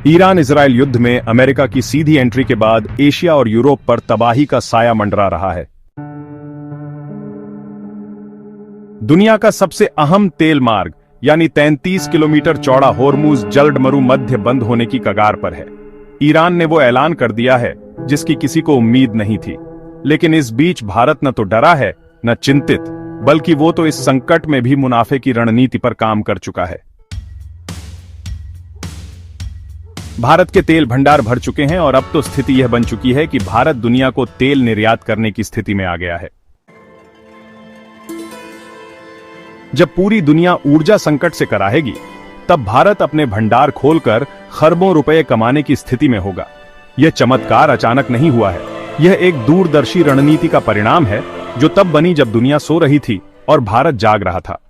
Iran Israel युद्ध में America की सीधी एंट्री के बाद एशिया और यूरोप पर तबाही का साया मंडरा रहा है। दुनिया का सबसे अहम तेल मार्ग यानी 33 किलोमीटर चौड़ा होर्मुज जलडमरू मध्य बंद होने की कगार पर है। ईरान ने वो ऐलान कर दिया है जिसकी किसी को उम्मीद नहीं थी, लेकिन इस बीच भारत न तो डरा है न चिंतित, बल्कि वो तो इस संकट में भी मुनाफे की रणनीति पर काम कर चुका है। भारत के तेल भंडार भर चुके हैं और अब तो स्थिति यह बन चुकी है कि भारत दुनिया को तेल निर्यात करने की स्थिति में आ गया है। जब पूरी दुनिया ऊर्जा संकट से कराहेगी, तब भारत अपने भंडार खोलकर खरबों रुपए कमाने की स्थिति में होगा। यह चमत्कार अचानक नहीं हुआ है, यह एक दूरदर्शी रणनीति का परिणाम है जो तब बनी जब दुनिया सो रही थी और भारत जाग रहा था।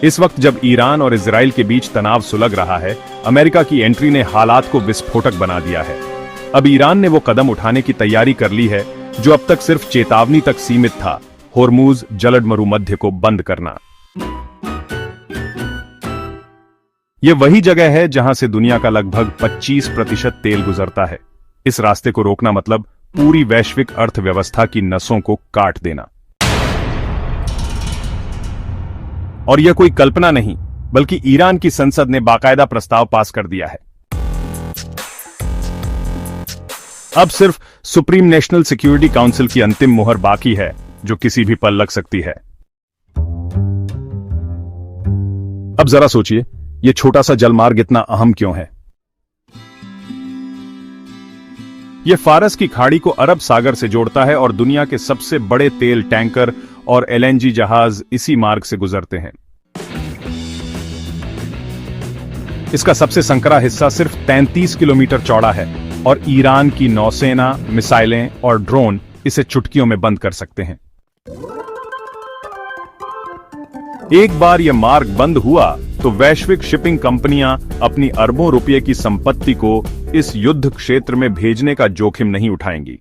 इस वक्त जब ईरान और इजराइल के बीच तनाव सुलग रहा है, अमेरिका की एंट्री ने हालात को विस्फोटक बना दिया है। अब ईरान ने वो कदम उठाने की तैयारी कर ली है जो अब तक सिर्फ चेतावनी तक सीमित था, होर्मुज जलडमरू मध्य को बंद करना। यह वही जगह है जहां से दुनिया का लगभग 25% तेल गुजरता है। इस रास्ते को रोकना मतलब पूरी वैश्विक अर्थव्यवस्था की नसों को काट देना। और यह कोई कल्पना नहीं, बल्कि ईरान की संसद ने बाकायदा प्रस्ताव पास कर दिया है। अब सिर्फ सुप्रीम नेशनल सिक्योरिटी काउंसिल की अंतिम मुहर बाकी है, जो किसी भी पल लग सकती है। अब जरा सोचिए, यह छोटा सा जलमार्ग इतना अहम क्यों है? यह फारस की खाड़ी को अरब सागर से जोड़ता है और दुनिया के सबसे बड़े तेल टैंकर और एलएनजी जहाज इसी मार्ग से गुजरते हैं। इसका सबसे संकरा हिस्सा सिर्फ 33 किलोमीटर चौड़ा है और ईरान की नौसेना, मिसाइलें और ड्रोन इसे चुटकियों में बंद कर सकते हैं। एक बार यह मार्ग बंद हुआ तो वैश्विक शिपिंग कंपनियां अपनी अरबों रुपये की संपत्ति को इस युद्ध क्षेत्र में भेजने का जोखिम नहीं उठाएंगी।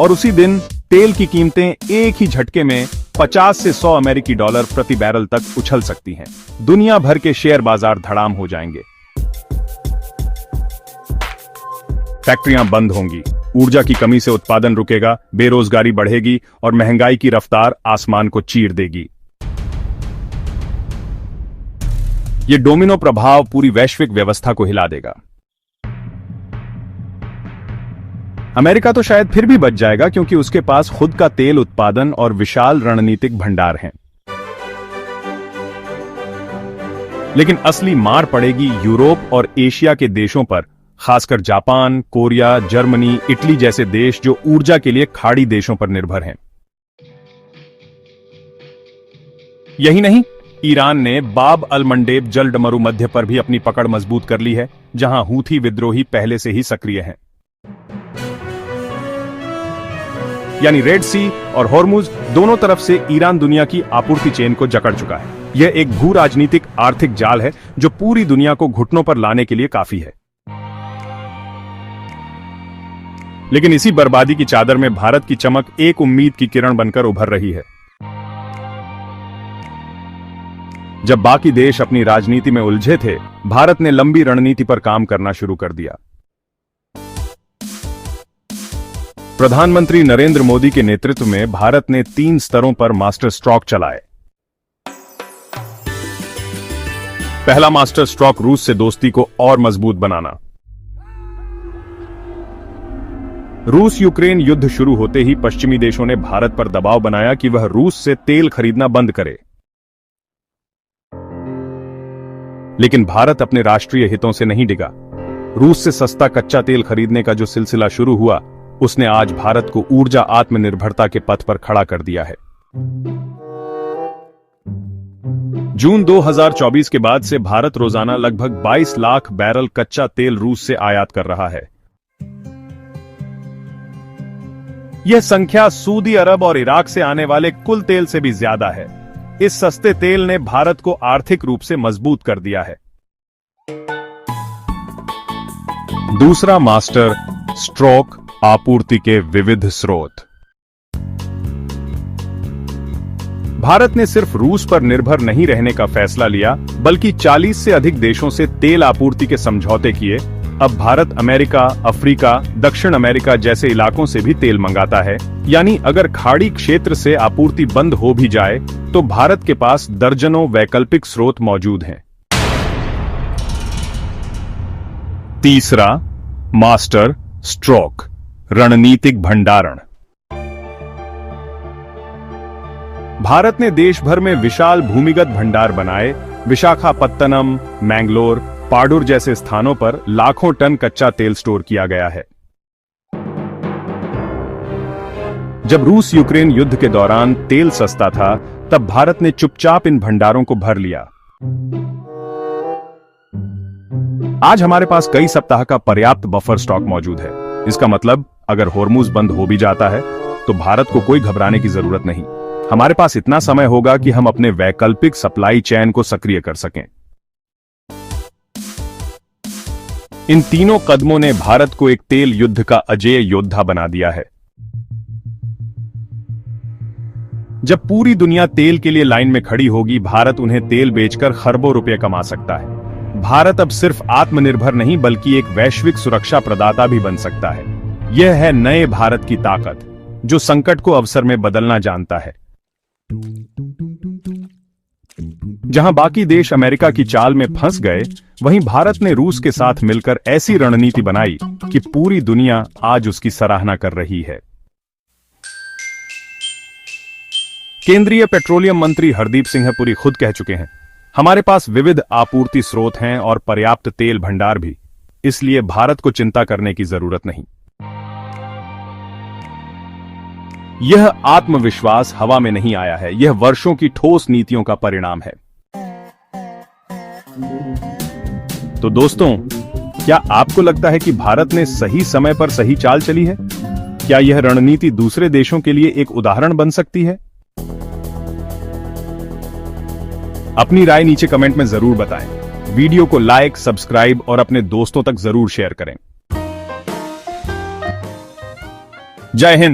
और उसी दिन तेल की कीमतें एक ही झटके में 50 से 100 अमेरिकी डॉलर प्रति बैरल तक उछल सकती हैं। दुनिया भर के शेयर बाजार धड़ाम हो जाएंगे। फैक्ट्रियां बंद होंगी, ऊर्जा की कमी से उत्पादन रुकेगा, बेरोजगारी बढ़ेगी और महंगाई की रफ्तार आसमान को चीर देगी। यह डोमिनो प्रभाव पूरी वैश्विक व्यवस्था को हिला देगा। अमेरिका तो शायद फिर भी बच जाएगा, क्योंकि उसके पास खुद का तेल उत्पादन और विशाल रणनीतिक भंडार हैं। लेकिन असली मार पड़ेगी यूरोप और एशिया के देशों पर, खासकर जापान, कोरिया, जर्मनी, इटली जैसे देश जो ऊर्जा के लिए खाड़ी देशों पर निर्भर हैं। यही नहीं, ईरान ने बाब अल मंडेब जलडमरू मध्य पर भी अपनी पकड़ मजबूत कर ली है, जहां हूथी विद्रोही पहले से ही सक्रिय हैं। यानी रेड सी और होर्मुज दोनों तरफ से ईरान दुनिया की आपूर्ति चेन को जकड़ चुका है। यह एक भू राजनीतिक आर्थिक जाल है जो पूरी दुनिया को घुटनों पर लाने के लिए काफी है। लेकिन इसी बर्बादी की चादर में भारत की चमक एक उम्मीद की किरण बनकर उभर रही है। जब बाकी देश अपनी राजनीति में उलझे थे, भारत ने लंबी रणनीति पर काम करना शुरू कर दिया। प्रधानमंत्री नरेंद्र मोदी के नेतृत्व में भारत ने 3 स्तरों पर मास्टर स्ट्रोक चलाए। पहला मास्टर स्ट्रोक रूस से दोस्ती को और मजबूत बनाना। रूस यूक्रेन युद्ध शुरू होते ही पश्चिमी देशों ने भारत पर दबाव बनाया कि वह रूस से तेल खरीदना बंद करे। लेकिन भारत अपने राष्ट्रीय हितों से नहीं डिगा। रूस से सस्ता कच्चा तेल खरीदने का जो सिलसिला शुरू हुआ, उसने आज भारत को ऊर्जा आत्मनिर्भरता के पथ पर खड़ा कर दिया है। जून 2024 के बाद से भारत रोजाना लगभग 22 लाख बैरल कच्चा तेल रूस से आयात कर रहा है। यह संख्या सऊदी अरब और इराक से आने वाले कुल तेल से भी ज्यादा है। इस सस्ते तेल ने भारत को आर्थिक रूप से मजबूत कर दिया है। दूसरा मास्टर स्ट्रोक आपूर्ति के विविध स्रोत। भारत ने सिर्फ रूस पर निर्भर नहीं रहने का फैसला लिया, बल्कि 40 से अधिक देशों से तेल आपूर्ति के समझौते किए। अब भारत अमेरिका, अफ्रीका, दक्षिण अमेरिका जैसे इलाकों से भी तेल मंगाता है। यानी अगर खाड़ी क्षेत्र से आपूर्ति बंद हो भी जाए तो भारत के पास दर्जनों वैकल्पिक स्रोत मौजूद हैं। तीसरा, मास्टर स्ट्रोक, रणनीतिक भंडारण। भारत ने देश भर में विशाल भूमिगत भंडार बनाए। विशाखापत्तनम, मैंगलोर, पाडुर जैसे स्थानों पर लाखों टन कच्चा तेल स्टोर किया गया है। जब रूस यूक्रेन युद्ध के दौरान तेल सस्ता था, तब भारत ने चुपचाप इन भंडारों को भर लिया। आज हमारे पास कई सप्ताह का पर्याप्त बफर स्टॉक मौजूद है। इसका मतलब अगर होर्मुज बंद हो भी जाता है तो भारत को कोई घबराने की जरूरत नहीं। हमारे पास इतना समय होगा कि हम अपने वैकल्पिक सप्लाई चेन को सक्रिय कर सकें। इन तीनों कदमों ने भारत को एक तेल युद्ध का अजेय योद्धा बना दिया है। जब पूरी दुनिया तेल के लिए लाइन में खड़ी होगी, भारत उन्हें तेल बेचकर खरबों रुपए कमा सकता है। भारत अब सिर्फ आत्मनिर्भर नहीं बल्कि एक वैश्विक सुरक्षा प्रदाता भी बन सकता है। यह है नए भारत की ताकत, जो संकट को अवसर में बदलना जानता है। जहां बाकी देश अमेरिका की चाल में फंस गए, वहीं भारत ने रूस के साथ मिलकर ऐसी रणनीति बनाई कि पूरी दुनिया आज उसकी सराहना कर रही है। केंद्रीय पेट्रोलियम मंत्री हरदीप सिंह पुरी खुद कह चुके हैं, हमारे पास विविध आपूर्ति स्रोत हैं और पर्याप्त तेल भंडार भी, इसलिए भारत को चिंता करने की जरूरत नहीं। यह आत्मविश्वास हवा में नहीं आया है, यह वर्षों की ठोस नीतियों का परिणाम है। तो दोस्तों, क्या आपको लगता है कि भारत ने सही समय पर सही चाल चली है? क्या यह रणनीति दूसरे देशों के लिए एक उदाहरण बन सकती है? अपनी राय नीचे कमेंट में जरूर बताएं। वीडियो को लाइक, सब्सक्राइब और अपने दोस्तों तक जरूर शेयर करें। जय हिंद।